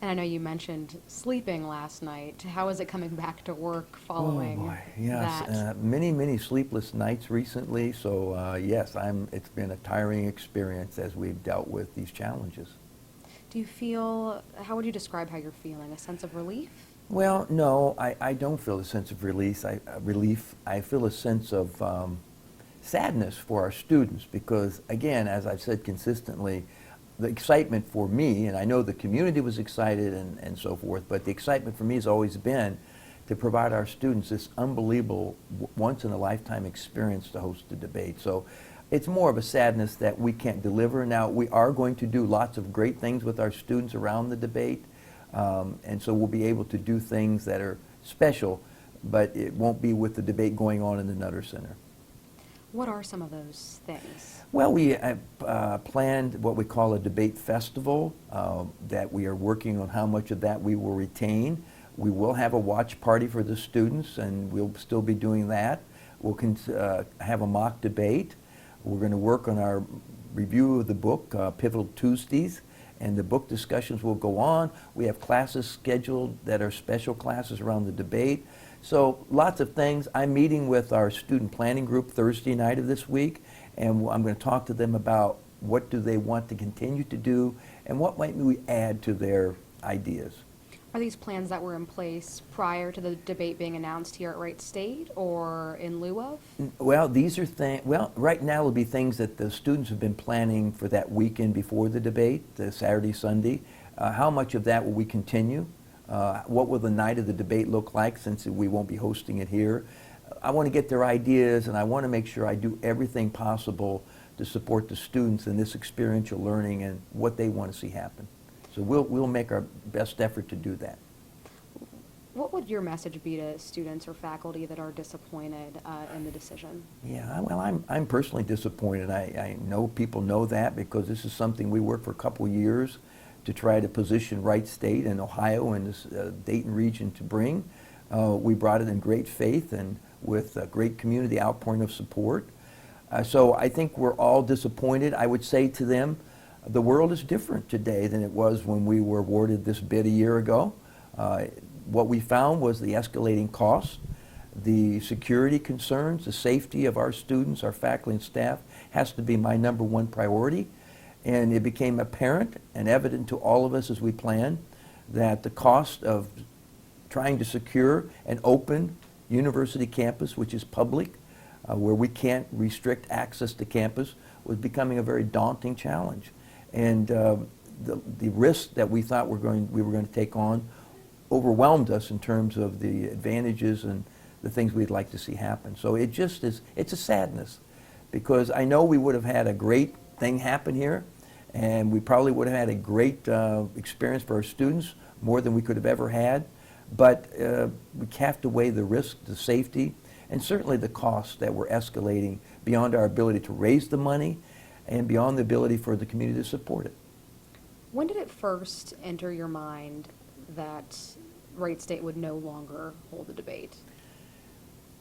And I know you mentioned sleeping last night. How is it coming back to work Oh following boy, yes, that? many sleepless nights recently. So yes, it's been a tiring experience as we've dealt with these challenges. Do you feel, how would you describe how you're feeling? A sense of relief? Well, no, I don't feel a sense of relief. I feel a sense of sadness for our students because, again, as I've said consistently, the excitement for me, and I know the community was excited and so forth, but the excitement for me has always been to provide our students this unbelievable, once-in-a-lifetime experience to host a debate. So it's more of a sadness that we can't deliver. Now, we are going to do lots of great things with our students around the debate, and so we'll be able to do things that are special, but it won't be with the debate going on in the Nutter Center. What are some of those things? Well, we have planned what we call a debate festival that we are working on how much of that we will retain. We will have a watch party for the students, and we'll still be doing that. We'll have a mock debate. We're going to work on our review of the book, Pivotal Tuesdays, and the book discussions will go on. We have classes scheduled that are special classes around the debate. So lots of things. I'm meeting with our student planning group Thursday night of this week, and I'm going to talk to them about what do they want to continue to do and what might we add to their ideas. Are these plans that were in place prior to the debate being announced here at Wright State or in lieu of? Well, these are things, well, right now will be things that the students have been planning for that weekend before the debate, the Saturday, Sunday. How much of that will we continue? What will the night of the debate look like since we won't be hosting it here? I want to get their ideas, and I want to make sure I do everything possible to support the students in this experiential learning and what they want to see happen. So we'll make our best effort to do that. What would your message be to students or faculty that are disappointed in the decision? Yeah, well, I'm personally disappointed. I know people know that because this is something we worked for a couple of years to try to position Wright State and Ohio and this Dayton region to bring. We brought it in great faith and with a great community outpouring of support. So I think we're all disappointed. I would say to them, the world is different today than it was when we were awarded this bid a year ago. What we found was the escalating costs, the security concerns, the safety of our students, our faculty and staff has to be my #1 priority. And it became apparent and evident to all of us as we planned that the cost of trying to secure an open university campus, which is public, where we can't restrict access to campus, was becoming a very daunting challenge. And the risk that we thought we were going to take on overwhelmed us in terms of the advantages and the things we'd like to see happen. So it just is, it's a sadness because I know we would have had a great thing happen here and we probably would have had a great experience for our students, more than we could have ever had. But we have to weigh the risk, the safety, and certainly the costs that were escalating beyond our ability to raise the money and beyond the ability for the community to support it. When did it first enter your mind that Wright State would no longer hold the debate?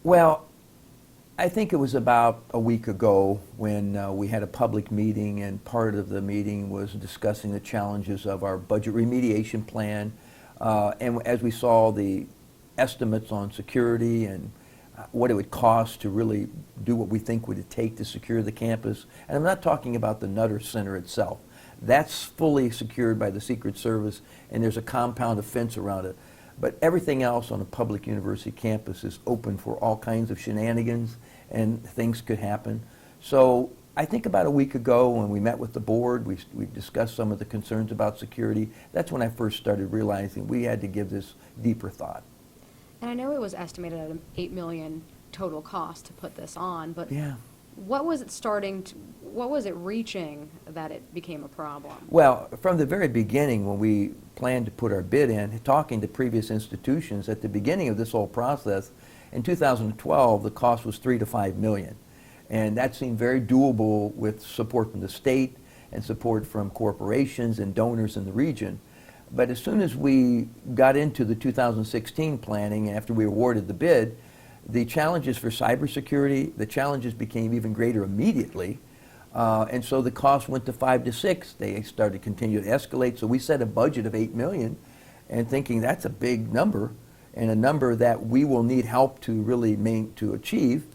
Well, I think it was about a week ago when we had a public meeting, and part of the meeting was discussing the challenges of our budget remediation plan. And as we saw the estimates on security and what it would cost to really do what we think would it take to secure the campus. And I'm not talking about the Nutter Center itself. That's fully secured by the Secret Service, and there's a compound of fence around it. But everything else on a public university campus is open for all kinds of shenanigans, and things could happen. So I think about a week ago when we met with the board, we discussed some of the concerns about security. That's when I first started realizing we had to give this deeper thought. And I know it was estimated at an $8 million total cost to put this on, but Yeah. what was it reaching that it became a problem? Well, from the very beginning when we planned to put our bid in, talking to previous institutions, at the beginning of this whole process, in 2012, the cost was $3 to $5 million. And that seemed very doable with support from the state and support from corporations and donors in the region. But as soon as we got into the 2016 planning, after we awarded the bid, the challenges for cybersecurity, the challenges became even greater immediately. And so the cost went to 5 to 6. They started to continue to escalate. So we set a budget of $8 million. and thinking that's a big number and a number that we will need help to really to achieve.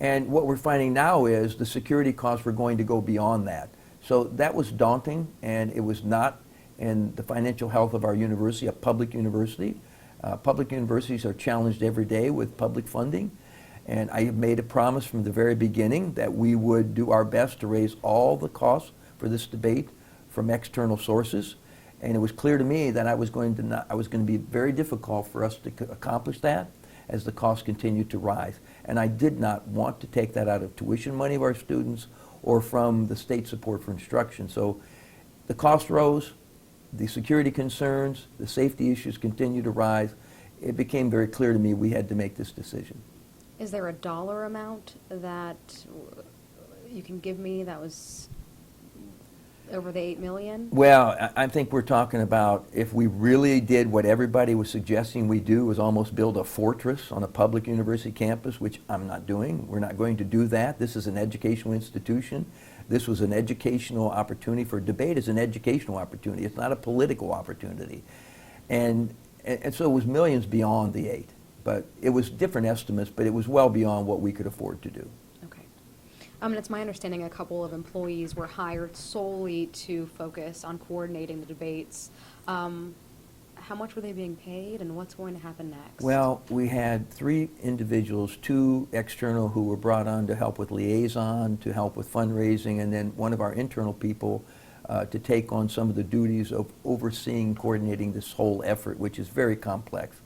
And what we're finding now is the security costs were going to go beyond that. So that was daunting, and it was not in the financial health of our university, a public university. Public universities are challenged every day with public funding, and I have made a promise from the very beginning that we would do our best to raise all the costs for this debate from external sources. And it was clear to me that I was going to be very difficult for us to accomplish that as the costs continued to rise. And I did not want to take that out of tuition money of our students or from the state support for instruction. So the cost rose, the security concerns, the safety issues continued to rise. It became very clear to me we had to make this decision. Is there a dollar amount that you can give me that was over the 8 million? Well, I think we're talking about if we really did what everybody was suggesting we do, was almost build a fortress on a public university campus, which I'm not doing. We're not going to do that. This is an educational institution. This was an educational opportunity. For debate is an educational opportunity. It's not a political opportunity. And so it was millions beyond the 8. But it was different estimates, but it was well beyond what we could afford to do. Okay. And it's my understanding a couple of employees were hired solely to focus on coordinating the debates. How much were they being paid, and what's going to happen next? Well, we had 3 individuals, 2 external who were brought on to help with liaison, to help with fundraising, and then one of our internal people to take on some of the duties of overseeing, coordinating this whole effort, which is very complex.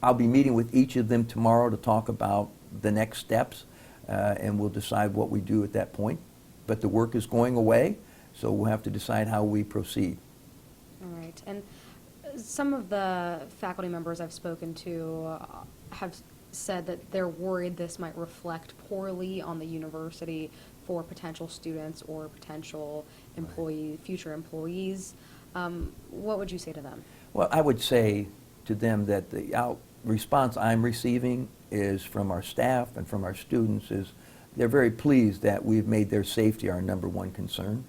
I'll be meeting with each of them tomorrow to talk about the next steps, and we'll decide what we do at that point. But the work is going away, so we'll have to decide how we proceed. All right. And some of the faculty members I've spoken to have said that they're worried this might reflect poorly on the university for potential students or potential future employees. What would you say to them? Well, I would say to them that the response I'm receiving is from our staff and from our students is they're very pleased that we've made their safety our #1 concern.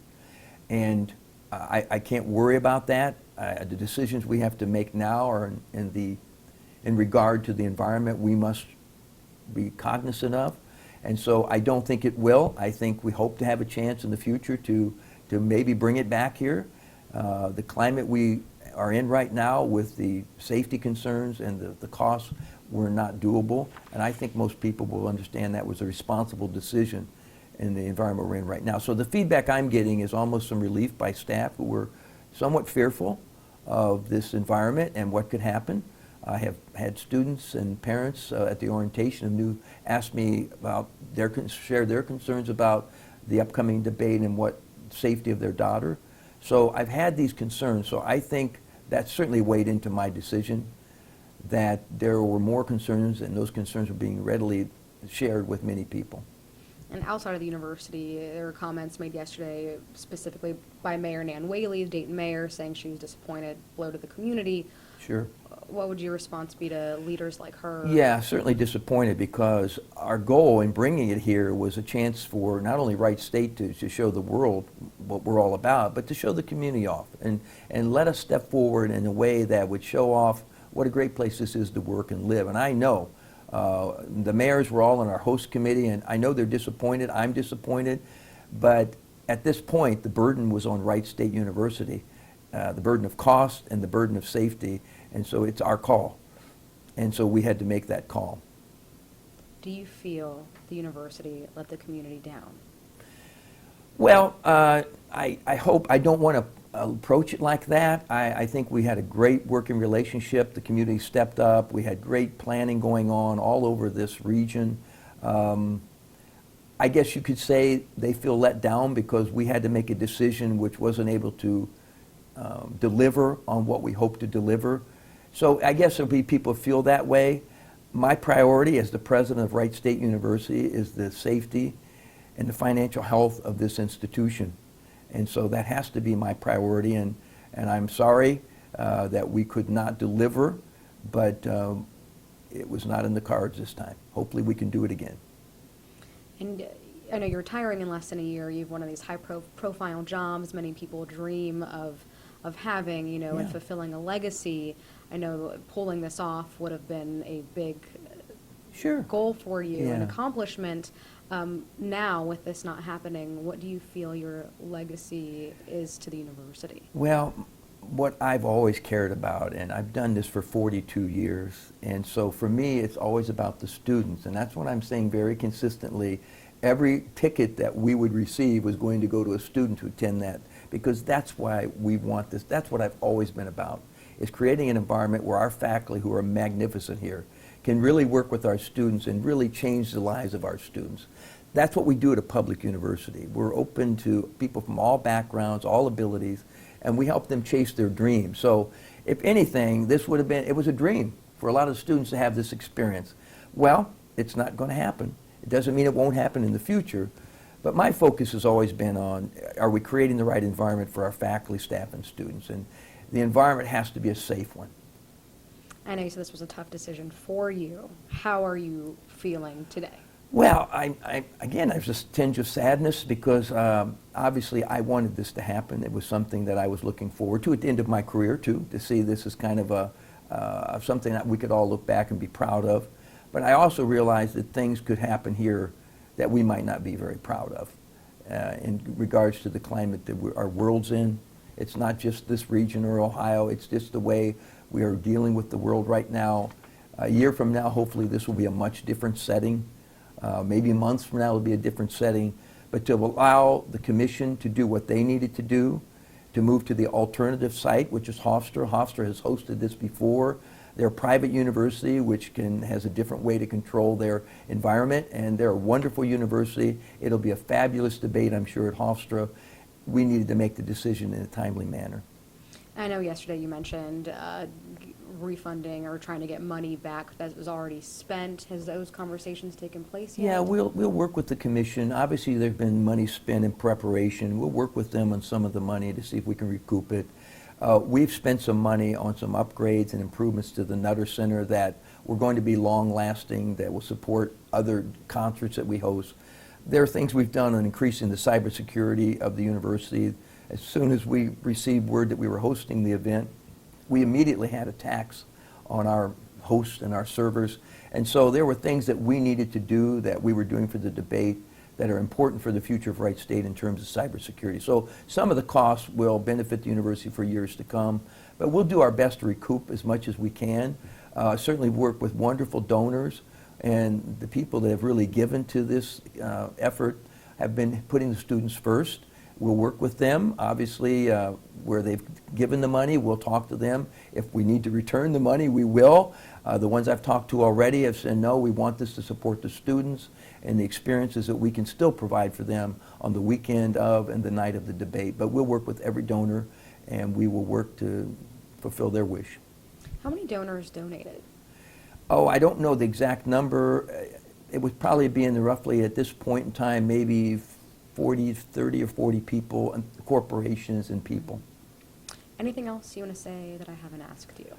And I can't worry about that. The decisions we have to make now are in regard to the environment we must be cognizant of. And so I don't think it will. I think we hope to have a chance in the future to maybe bring it back here. The climate we are in right now with the safety concerns and the costs were not doable. And I think most people will understand that was a responsible decision in the environment we're in right now. So the feedback I'm getting is almost some relief by staff who were somewhat fearful of this environment and what could happen. I have had students and parents at the orientation who asked me about share their concerns about the upcoming debate and what safety of their daughter. So I've had these concerns. So I think that certainly weighed into my decision that there were more concerns, and those concerns were being readily shared with many people. And outside of the university, there were comments made yesterday, specifically by Mayor Nan Whaley, the Dayton mayor, saying she was disappointed, blow to the community. Sure. What would your response be to leaders like her? Yeah, certainly disappointed, because our goal in bringing it here was a chance for not only Wright State to show the world what we're all about, but to show the community off and let us step forward in a way that would show off what a great place this is to work and live. And I know the mayors were all on our host committee, and I know they're disappointed. I'm disappointed. But at this point, the burden was on Wright State University, the burden of cost and the burden of safety. And so it's our call. And so we had to make that call. Do you feel the university let the community down? Well, I hope, I don't want to approach it like that. I think we had a great working relationship. The community stepped up. We had great planning going on all over this region. I guess you could say they feel let down because we had to make a decision which wasn't able to deliver on what we hoped to deliver. So I guess there'll be people who feel that way. My priority as the president of Wright State University is the safety and the financial health of this institution. And so that has to be my priority, and I'm sorry that we could not deliver, but it was not in the cards this time. Hopefully we can do it again. And I know you're retiring in less than a year. You have one of these high-profile jobs. Many people dream of of having, you know, and Yeah. fulfilling a legacy. I know pulling this off would have been a big Sure. goal for you, an Yeah. accomplishment. Now, with this not happening, what do you feel your legacy is to the university? Well, what I've always cared about, and I've done this for 42 years, and so for me, it's always about the students, and that's what I'm saying very consistently. Every ticket that we would receive was going to go to a student to attend that, because that's why we want this. That's what I've always been about, is creating an environment where our faculty, who are magnificent here, can really work with our students and really change the lives of our students. That's what we do at a public university. We're open to people from all backgrounds, all abilities, and we help them chase their dreams. So if anything, this would have been, it was a dream for a lot of students to have this experience. Well, it's not going to happen. It doesn't mean it won't happen in the future, but my focus has always been on, are we creating the right environment for our faculty, staff, and students? And the environment has to be a safe one. I know you said this was a tough decision for you. How are you feeling today? Well, again, there's a tinge of sadness because obviously I wanted this to happen. It was something that I was looking forward to at the end of my career, too, to see this as kind of something that we could all look back and be proud of. But I also realized that things could happen here that we might not be very proud of in regards to the climate that our world's in. It's not just this region or Ohio. It's just the way we are dealing with the world right now. A year from now, hopefully, this will be a much different setting. Maybe months from now, it'll be a different setting. But to allow the commission to do what they needed to do, to move to the alternative site, which is Hofstra. Hofstra has hosted this before. They're a private university, which has a different way to control their environment, and they're a wonderful university. It'll be a fabulous debate, I'm sure, at Hofstra. We needed to make the decision in a timely manner. I know yesterday you mentioned refunding or trying to get money back that was already spent. Has those conversations taken place yet? Yeah, we'll work with the commission. Obviously, there's been money spent in preparation. We'll work with them on some of the money to see if we can recoup it. We've spent some money on some upgrades and improvements to the Nutter Center that were going to be long-lasting, that will support other concerts that we host. There are things we've done on increasing the cybersecurity of the university. As soon as we received word that we were hosting the event, we immediately had attacks on our hosts and our servers. And so there were things that we needed to do that we were doing for the debate that are important for the future of Wright State in terms of cybersecurity. So some of the costs will benefit the university for years to come, but we'll do our best to recoup as much as we can. Certainly work with wonderful donors, and the people that have really given to this effort have been putting the students first. We'll work with them. Obviously, where they've given the money, we'll talk to them. If we need to return the money, we will. The ones I've talked to already have said, no, we want this to support the students and the experiences that we can still provide for them on the weekend of and the night of the debate. But we'll work with every donor, and we will work to fulfill their wish. How many donors donated? Oh, I don't know the exact number. It would probably be in the roughly, at this point in time, maybe 30 or 40 people, and corporations and people. Anything else you want to say that I haven't asked you?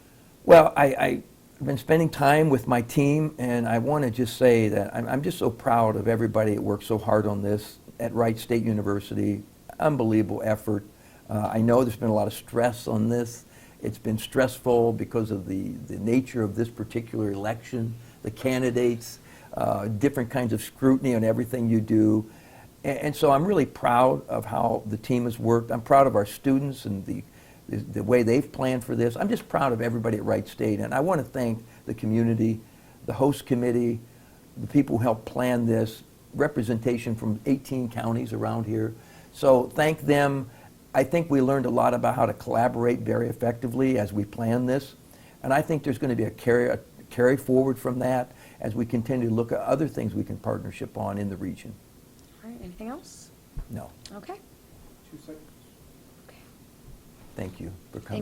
Well, I've been spending time with my team, and I want to just say that I'm just so proud of everybody that worked so hard on this at Wright State University. Unbelievable effort. I know there's been a lot of stress on this. It's been stressful because of the nature of this particular election, the candidates, different kinds of scrutiny on everything you do. And so I'm really proud of how the team has worked. I'm proud of our students and the way they've planned for this. I'm just proud of everybody at Wright State. And I want to thank the community, the host committee, the people who helped plan this, representation from 18 counties around here. So thank them. I think we learned a lot about how to collaborate very effectively as we plan this. And I think there's going to be a carry forward from that as we continue to look at other things we can partnership on in the region. All right, anything else? No. Okay. 2 seconds. Thank you for coming.